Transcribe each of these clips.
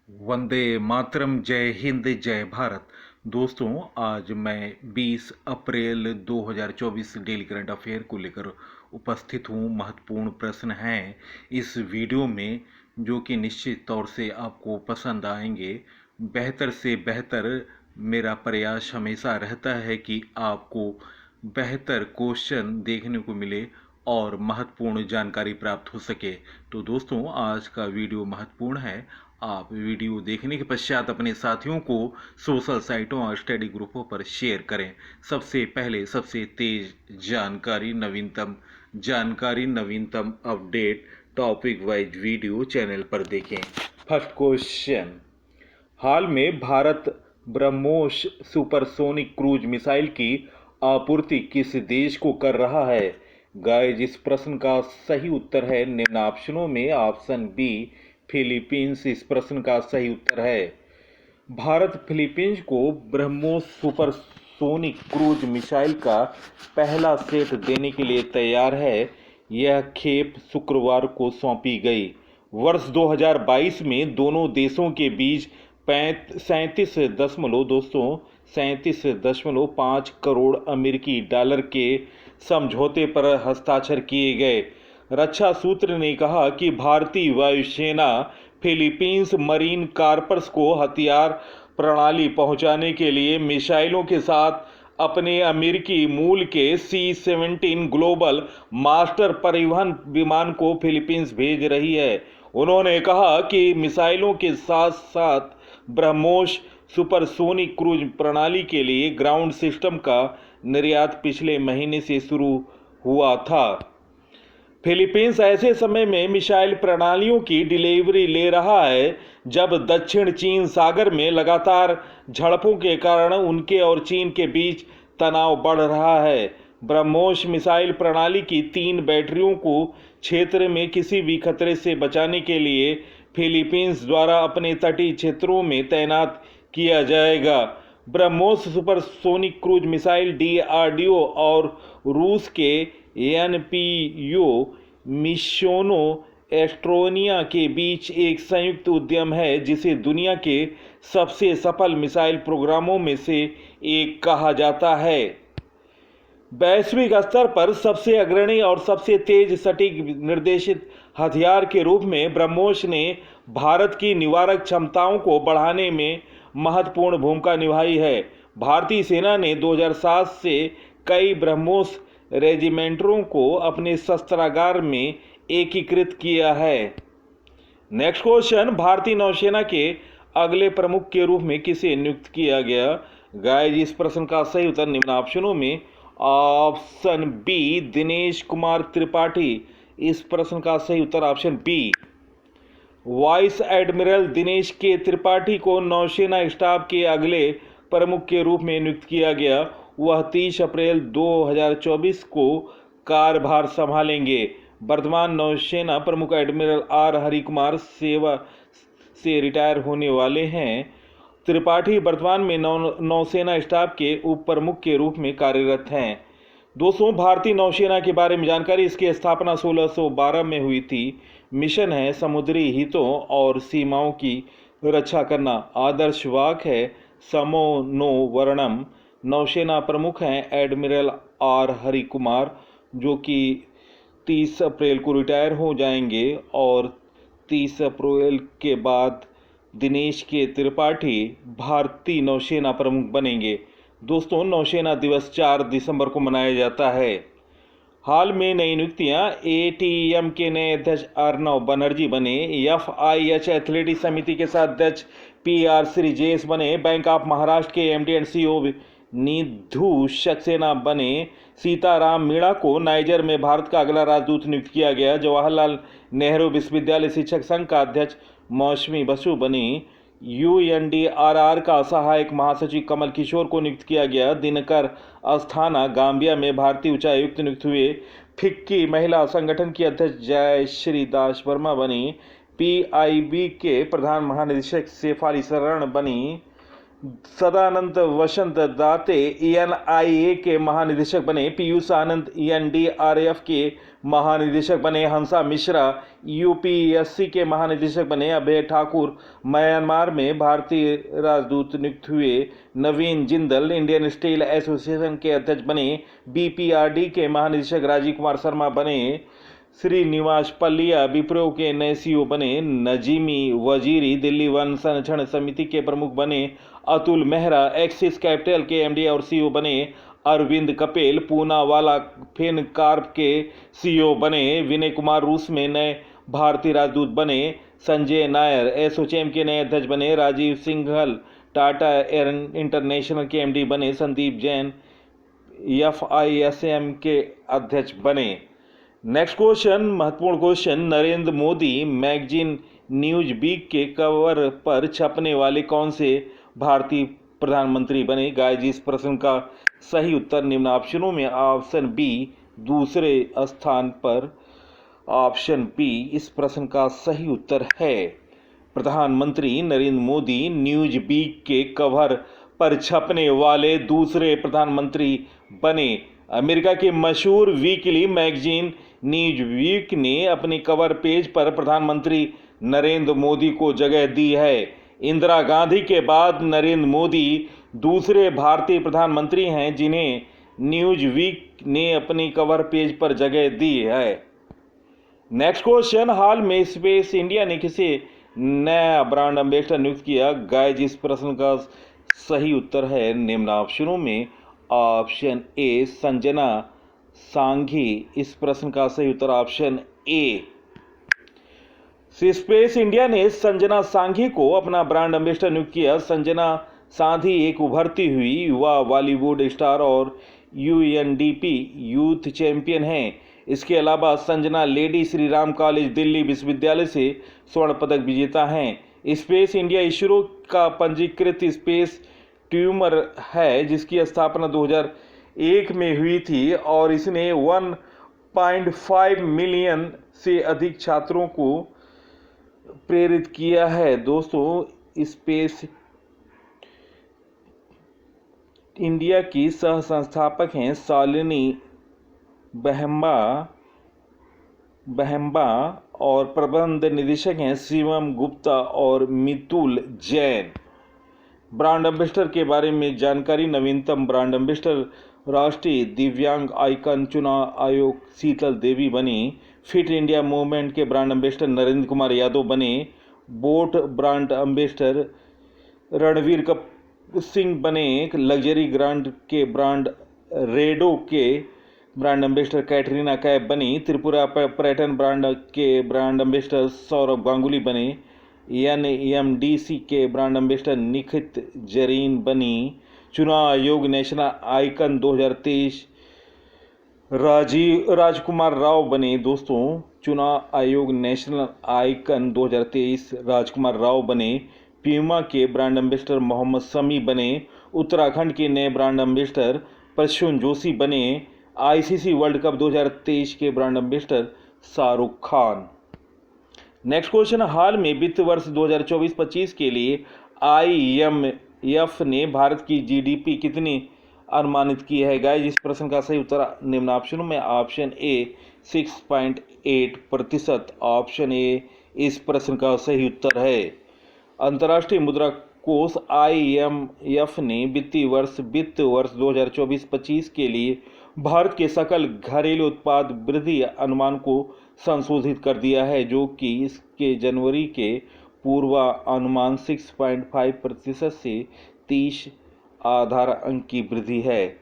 वंदे मातरम। जय हिंद, जय भारत। दोस्तों, आज मैं 20 अप्रैल 2024 डेली करंट अफेयर को लेकर उपस्थित हूँ। महत्वपूर्ण प्रश्न हैं इस वीडियो में जो कि निश्चित तौर से आपको पसंद आएंगे। बेहतर से बेहतर मेरा प्रयास हमेशा रहता है कि आपको बेहतर क्वेश्चन देखने को मिले और महत्वपूर्ण जानकारी प्राप्त हो सके। तो दोस्तों, आज का वीडियो महत्वपूर्ण है। आप वीडियो देखने के पश्चात अपने साथियों को सोशल साइटों और स्टडी ग्रुपों पर शेयर करें। सबसे पहले सबसे तेज जानकारी, नवीनतम update, topic wise video channel पर देखें। फर्स्ट क्वेश्चन, हाल में Bharat BrahMos supersonic cruise missile की आपूर्ति किस देश को कर रहा है? गाइस, इस प्रश्न का सही उत्तर है निम्न ऑप्शनों में। ऑप्शन बी, फिलीपींस इस प्रश्न का सही उत्तर है। भारत फिलीपींस को ब्रह्मोस सुपरसोनिक क्रूज मिसाइल का पहला सेट देने के लिए तैयार है। यह खेप शुक्रवार को सौंपी गई। वर्ष 2022 में दोनों देशों के बीच 37.5 करोड़ अमेरिकी डॉलर के समझौते पर हस्ताक्षर किए गए। रक्षा सूत्र ने कहा कि भारतीय वायुसेना फिलीपींस मरीन कॉर्प्स को हथियार प्रणाली पहुंचाने के लिए मिसाइलों के साथ अपने अमेरिकी मूल के C-17 ग्लोबल मास्टर परिवहन विमान को फिलीपींस भेज रही है। उन्होंने कहा कि मिसाइलों के साथ साथ ब्रह्मोस सुपरसोनिक क्रूज प्रणाली के लिए ग्राउंड सिस्टम का निर्यात पिछले महीने से शुरू हुआ था। फिलीपींस ऐसे समय में मिसाइल प्रणालियों की डिलीवरी ले रहा है जब दक्षिण चीन सागर में लगातार झड़पों के कारण उनके और चीन के बीच तनाव बढ़ रहा है। ब्रह्मोस मिसाइल प्रणाली की 3 बैटरियों को क्षेत्र में किसी भी खतरे से बचाने के लिए फिलीपींस द्वारा अपने तटीय क्षेत्रों में तैनात किया जाएगा। BrahMos supersonic cruise missile DRDO और रूस के एनपीयू मिशोनो एस्ट्रोनिया के बीच एक संयुक्त उद्यम है जिसे दुनिया के सबसे सफल मिसाइल प्रोग्रामों में से एक कहा जाता है। वैश्विक स्तर पर सबसे अग्रणी और सबसे तेज सटीक निर्देशित हथियार के रूप में ब्रह्मोस ने भारत की निवारक क्षमताओं को बढ़ाने में महत्वपूर्ण भूमिका निभाई है। भारतीय सेना ने 2007 से कई ब्रह्मोस रेजिमेंटों को अपने शस्त्रागार में एकीकृत किया है। नेक्स्ट क्वेश्चन, भारतीय नौसेना के अगले प्रमुख के रूप में किसे नियुक्त किया गया? गाइस, इस प्रश्न का सही उत्तर निम्न ऑप्शनों में। ऑप्शन बी, दिनेश कुमार त्रिपाठी इस प्रश्न का सही उत्तर option B. Vice admiral Dinesh K Tripathi को नौसेना स्टाफ के अगले प्रमुख के रूप में नियुक्त किया गया। वह 30 अप्रैल 2024 को कार्यभार संभालेंगे। वर्तमान नौसेना प्रमुख एडमिरल आर हरिकुमार सेवा से रिटायर होने वाले हैं। त्रिपाठी वर्तमान में नौसेना स्टाफ के उप प्रमुख के रूप में कार्यरत हैं। दोस्तों, भारतीय नौसेना के बारे में जानकारी। इसकी स्थापना 1612 में हुई थी। मिशन है समुद्री हितों और सीमाओं की रक्षा करना। आदर्श वाक्य है समो नो वर्णम। नौसेना प्रमुख हैं एडमिरल आर हरिकुमार जो कि 30 अप्रैल को रिटायर हो जाएंगे और 30 अप्रैल के बाद दिनेश के त्रिपाठी भारतीय नौसेना प्रमुख बनेंगे। दोस्तों, नौसेना दिवस 4 दिसंबर को मनाया जाता है। हाल में नई नियुक्तियां। एटीएम के नए अध्यक्ष अर्नव बनर्जी बने। एफआईएच एथलेटिक्स समिति के साथ अध्यक्ष पीआर श्रीजेश बने। बैंक ऑफ महाराष्ट्र के MD and CEO Nidhu Saxena बने। सीताराम मीणा को नाइजर में भारत का अगला राजदूत नियुक्त किया गया। जवाहरलाल नेहरू विश्वविद्यालय शिक्षक संघ का अध्यक्ष मौसमी बसु बनी। यूएनडीआरआर का सहायक महासचिव कमल किशोर को नियुक्त किया गया। दिनकर अस्थाना गांबिया में भारतीय उच्चायुक्त नियुक्त हुए। फिक्की महिला संगठन की अध्यक्ष जयश्री दास वर्मा बनी। पीआईबी के प्रधान महानिदेशक शेफाली शरण बनी। सदानंद वसंत दाते ENIA के महानिदेशक बने। पीयूष आनंद ENDRF के महानिदेशक बने। हंसा मिश्रा UPSC के महानिदेशक बने। अभय ठाकुर म्यांमार में भारतीय राजदूत नियुक्त हुए। नवीन जिंदल इंडियन स्टील एसोसिएशन के अध्यक्ष बने। BPRD के महानिदेशक राजीव कुमार शर्मा बने। श्रीनिवास पल्लिया विप्रो के नए CEO बने। नजीमी वजीरी दिल्ली वन संरक्षण समिति के प्रमुख बने। अतुल मेहरा एक्सिस कैपिटल के MD और CEO बने। अरविंद कपेल पूनावाला फिनकॉर्प के CEO बने। विनय कुमार रूस में नए भारतीय राजदूत बने। संजय नायर एसोचैम के नए अध्यक्ष बने। राजीव सिंघल टाटा एयर इंटरनेशनल के MD बने। संदीप जैन FISM के अध्यक्ष बने। नेक्स्ट क्वेश्चन, महत्वपूर्ण question, Narendra Modi magazine Newsweek के कवर पर छपने वाले कौन से भारतीय प्रधानमंत्री बने? गाइस, इस प्रश्न का सही उत्तर निम्न ऑप्शनों में ऑप्शन बी दूसरे स्थान पर, ऑप्शन बी इस प्रश्न का सही उत्तर है। प्रधानमंत्री नरेंद्र मोदी न्यूज वीक के कवर पर छपने वाले दूसरे प्रधानमंत्री बने। अमेरिका के मशहूर वीकली मैगजीन न्यूज वीक ने अपने कवर पेज पर प्रधानमंत्री नरेंद्र मोदी को जगह दी है। इंदिरा गांधी के बाद नरेंद्र मोदी दूसरे भारतीय प्रधानमंत्री हैं जिन्हें न्यूज वीक ने अपनी कवर पेज पर जगह दी है। नेक्स्ट क्वेश्चन, हाल में स्पेस इंडिया ने किसे नया ब्रांड एम्बेसडर नियुक्त किया? गाइस, इस प्रश्न का सही उत्तर है निम्न ऑप्शनों में ऑप्शन ए संजना सांघी। इस प्रश्न का सही उत्तर ऑप्शन ए। स्पेस इंडिया ने संजना सांघी को अपना ब्रांड एम्बेसडर नियुक्त किया। संजना सांघी एक उभरती हुई युवा बॉलीवुड स्टार और UNDP यूथ चैंपियन हैं। इसके अलावा संजना लेडी श्री राम कॉलेज दिल्ली विश्वविद्यालय से स्वर्ण पदक विजेता हैं। स्पेस इंडिया इसरो का पंजीकृत स्पेस ट्यूमर है जिसकी स्थापना 2001 में हुई थी और इसने 1.5 मिलियन से अधिक छात्रों को प्रेरित किया है। दोस्तों, स्पेस इंडिया की सह संस्थापक हैं शालिनी बहम्बा और प्रबंध निदेशक हैं शिवम गुप्ता और मितुल जैन। ब्रांड एम्बेसडर के बारे में जानकारी, नवीनतम ब्रांड एम्बेसडर राष्ट्रीय दिव्यांग आइकन चुनाव आयोग शीतल देवी बनी। फिट इंडिया मूवमेंट के ब्रांड एम्बेसडर नरेंद्र कुमार यादव बने। Boat brand ambassador Ranveer Singh बने। लग्जरी ब्रांड के ब्रांड रेडो के ब्रांड एम्बेसडर कैटरीना कैफ बनी। त्रिपुरा पर्यटन ब्रांड के ब्रांड एम्बेसडर सौरभ गांगुली बने। NMDC के ब्रांड एम्बेसडर निखित जरीन बनी। चुनाव आयोग नेशनल आइकन 2023 राजकुमार राव बने। दोस्तों, चुनाव आयोग नेशनल आइकन 2023 राजकुमार राव बने। प्यूमा के ब्रांड एम्बेसडर मोहम्मद शमी बने। उत्तराखंड के नए ब्रांड एम्बेसडर प्रसून जोशी बने। ICC वर्ल्ड कप 2023 के brand ambassador Shahrukh Khan. Next question, हाल में वित्त वर्ष 2024-25 के लिए IMF ने भारत की GDP कितनी अनुमानित की है? गाइस, इस प्रश्न का सही उत्तर निम्न ऑप्शनों में ऑप्शन ए 6.8%, ऑप्शन ए इस प्रश्न का सही उत्तर है। अंतर्राष्ट्रीय मुद्रा कोष IMF ने वित्त वर्ष 2024-25 के लिए भारत के सकल घरेलू उत्पाद वृद्धि अनुमान को संशोधित कर दिया है, जो कि इसके जनवरी के पूर्वानुमान 6.5% से 30 आधार अंक की वृद्धि है।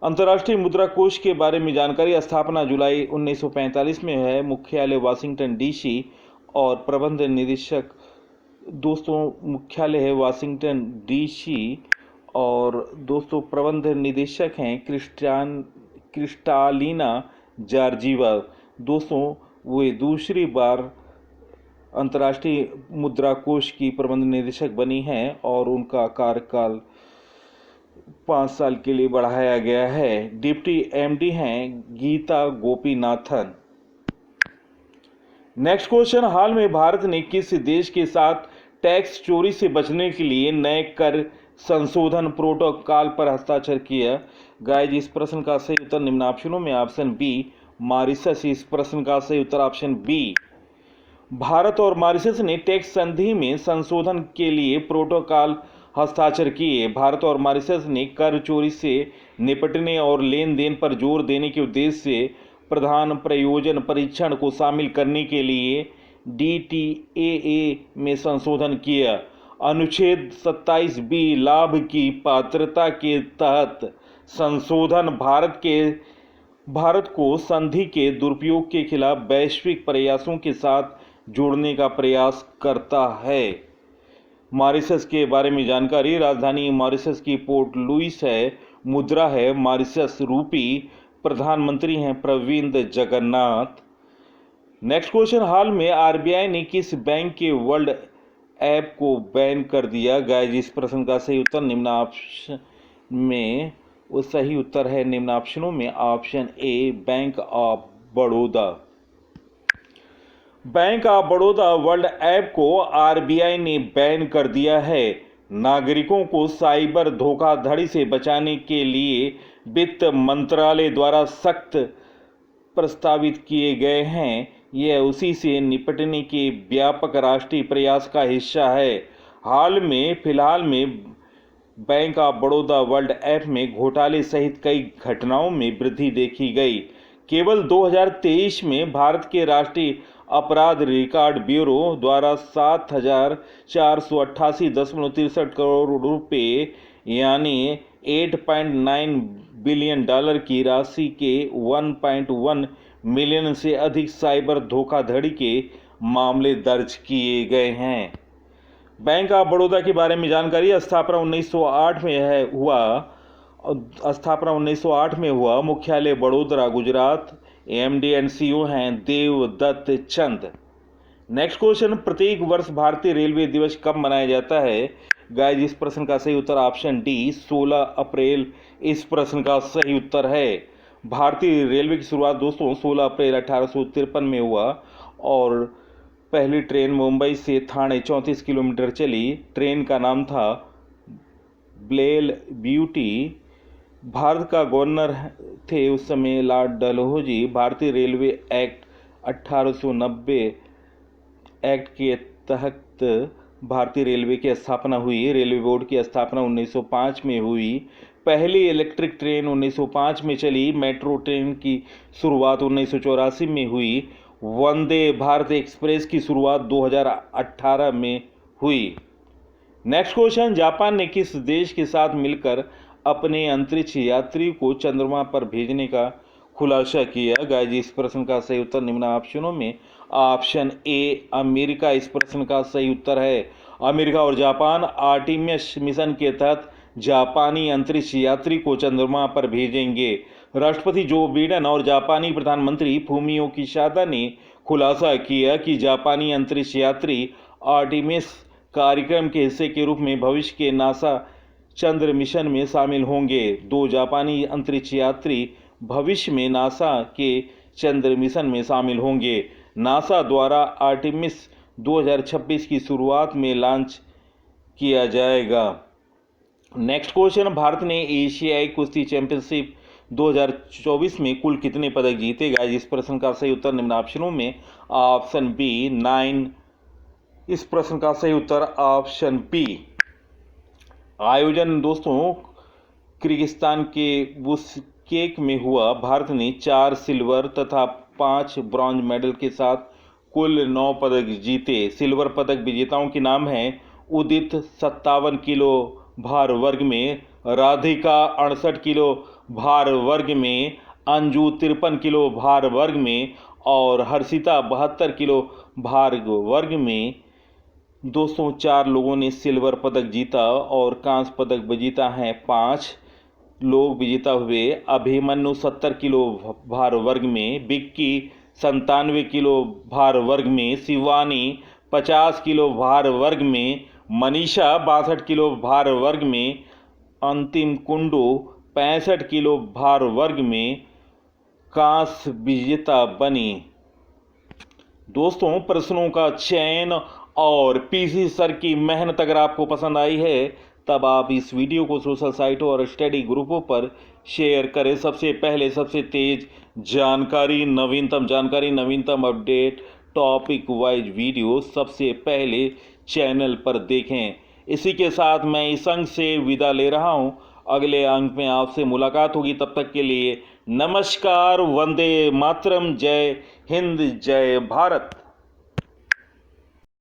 अंतर्राष्ट्रीय मुद्रा कोष के बारे में जानकारी, स्थापना जुलाई 1945 में है। मुख्यालय वाशिंगटन DC और प्रबंध निदेशक, दोस्तों मुख्यालय है वाशिंगटन DC और दोस्तों प्रबंध निदेशक हैं क्रिस्टालिना जॉर्जिवा। दोस्तों, वे दूसरी बार अंतर्राष्ट्रीय मुद्रा कोष की प्रबंध निदेशक बनी हैं और उनका कार्यकाल 5 साल के लिए बढ़ाया गया है। डिप्टी MD हैं गीता गोपीनाथन। नेक्स्ट क्वेश्चन, हाल में भारत ने किस देश के साथ टैक्स चोरी से बचने के लिए नए कर संशोधन प्रोटोकॉल पर हस्ताक्षर किया? गाइज इस प्रश्न का सही उत्तर निम्न ऑप्शनों में ऑप्शन बी मॉरिशस। इस प्रश्न का सही उत्तर ऑप्शन बी। भारत और मॉरिशस ने टैक्स संधि में संशोधन के लिए प्रोटोकॉल हस्ताक्षर किए। भारत और मॉरिशस ने कर चोरी से निपटने और लेन देन पर जोर देने के उद्देश्य से प्रधान प्रयोजन परीक्षण को शामिल करने के लिए DTAA में संशोधन किया। अनुच्छेद 27B लाभ की पात्रता के तहत संशोधन भारत को संधि के दुरुपयोग के खिलाफ वैश्विक प्रयासों के साथ जोड़ने का प्रयास करता है। मॉरिशस के बारे में जानकारी। राजधानी मॉरिशस की पोर्ट लुइस है। मुद्रा है मॉरिशस रूपी। प्रधानमंत्री हैं प्रविंद जगन्नाथ। नेक्स्ट क्वेश्चन, हाल में RBI ने किस बैंक के वर्ल्ड ऐप को बैन कर दिया? गाइज इस प्रश्न का सही उत्तर निम्न ऑप्शन में सही उत्तर है निम्न ऑप्शनों में option A bank of Baroda. Bank of Baroda world app को RBI ने बैन कर दिया है। नागरिकों को साइबर धोखाधड़ी से बचाने के लिए वित्त मंत्रालय द्वारा सख्त प्रस्तावित किए गए हैं। यह उसी से निपटने के व्यापक राष्ट्रीय प्रयास का हिस्सा है। फिलहाल में bank of Baroda world app में घोटाले सहित कई घटनाओं में वृद्धि देखी गई। केवल 2023 में भारत के राष्ट्रीय अपराध रिकॉर्ड ब्यूरो द्वारा 7,488.63 करोड़ रुपए यानी $8.9 बिलियन की राशि के 1.1 मिलियन से अधिक साइबर धोखाधड़ी के मामले दर्ज किए गए हैं। बैंक ऑफ बड़ौदा के बारे में जानकारी। स्थापना 1908 में हुआ। मुख्यालय Vadodara Gujarat. MD and CEO हैं देवदत्त चंद। नेक्स्ट क्वेश्चन, प्रत्येक वर्ष भारतीय रेलवे दिवस कब मनाया जाता है? गाइज इस प्रश्न का सही उत्तर ऑप्शन डी 16 अप्रैल इस प्रश्न का सही उत्तर है। भारतीय रेलवे की शुरुआत दोस्तों 16 अप्रैल 1853 में हुआ और पहली ट्रेन मुंबई से ठाणे 34 किलोमीटर चली। ट्रेन का नाम था ब्लेल ब्यूटी। भारत का गवर्नर थे उस समय लॉर्ड डलहौजी। भारतीय रेलवे एक्ट 1890 एक्ट के तहत भारतीय रेलवे की स्थापना हुई। रेलवे बोर्ड की स्थापना 1905 में हुई। पहली इलेक्ट्रिक ट्रेन 1905 में चली। मेट्रो ट्रेन की शुरुआत 1984 में हुई। वंदे भारत एक्सप्रेस की शुरुआत 2018 में हुई। नेक्स्ट क्वेश्चन, जापान ने किस देश के साथ मिलकर अपने अंतरिक्ष यात्री को चंद्रमा पर भेजने का खुलासा किया? गाइज इस प्रश्न का सही उत्तर निम्न ऑप्शनों में ऑप्शन ए अमेरिका इस प्रश्न का सही उत्तर है। अमेरिका और जापान आर्टेमिस मिशन के तहत जापानी अंतरिक्ष यात्री को चंद्रमा पर भेजेंगे। राष्ट्रपति जो बिडेन और जापानी प्रधानमंत्री फूमियो किशिदा ने खुलासा किया कि जापानी अंतरिक्ष यात्री आर्टेमिस कार्यक्रम के हिस्से के रूप में भविष्य के नासा चंद्र मिशन में शामिल होंगे। 2 जापानी अंतरिक्ष यात्री भविष्य में नासा के चंद्र मिशन में शामिल होंगे। नासा द्वारा आर्टेमिस 2026 की शुरुआत में लॉन्च किया जाएगा। नेक्स्ट क्वेश्चन, भारत ने एशियाई कुश्ती चैंपियनशिप 2024 में कुल कितने पदक जीते? गाइस इस प्रश्न का सही उत्तर निम्न ऑप्शनों में ऑप्शन बी 9 इस प्रश्न का सही उत्तर ऑप्शन बी। आयोजन दोस्तों किर्गिस्तान के बिश्केक में हुआ। भारत ने 4 सिल्वर तथा 5 ब्रॉन्ज मेडल के साथ कुल 9 पदक जीते। सिल्वर पदक विजेताओं के नाम हैं उदित 57 किलो भार वर्ग में, राधिका 68 किलो भार वर्ग में, अंजू 53 किलो भार वर्ग में और हर्षिता 72 किलो भार वर्ग में। दोस्तों 4 लोगों ने सिल्वर पदक जीता और कांस्य पदक विजेता हैं 5 लोग विजेता हुए। अभिमन्यु 70 किलो भार वर्ग में, बिक्की 97 किलो भार वर्ग में, शिवानी 50 किलो भार वर्ग में, मनीषा 62 किलो भार वर्ग में, अंतिम कुंडू 65 किलो भार वर्ग में कांस्य विजेता बनी। दोस्तों प्रश्नों का चयन और पीसी सर की मेहनत अगर आपको पसंद आई है तब आप इस वीडियो को सोशल साइटों और स्टडी ग्रुपों पर शेयर करें। सबसे पहले सबसे तेज जानकारी, नवीनतम जानकारी, नवीनतम अपडेट, टॉपिक वाइज वीडियो सबसे पहले चैनल पर देखें। इसी के साथ मैं इस अंक से विदा ले रहा हूं। अगले अंक में आपसे मुलाकात होगी। तब तक के लिए नमस्कार, वंदे मातरम, जय हिंद, जय भारत।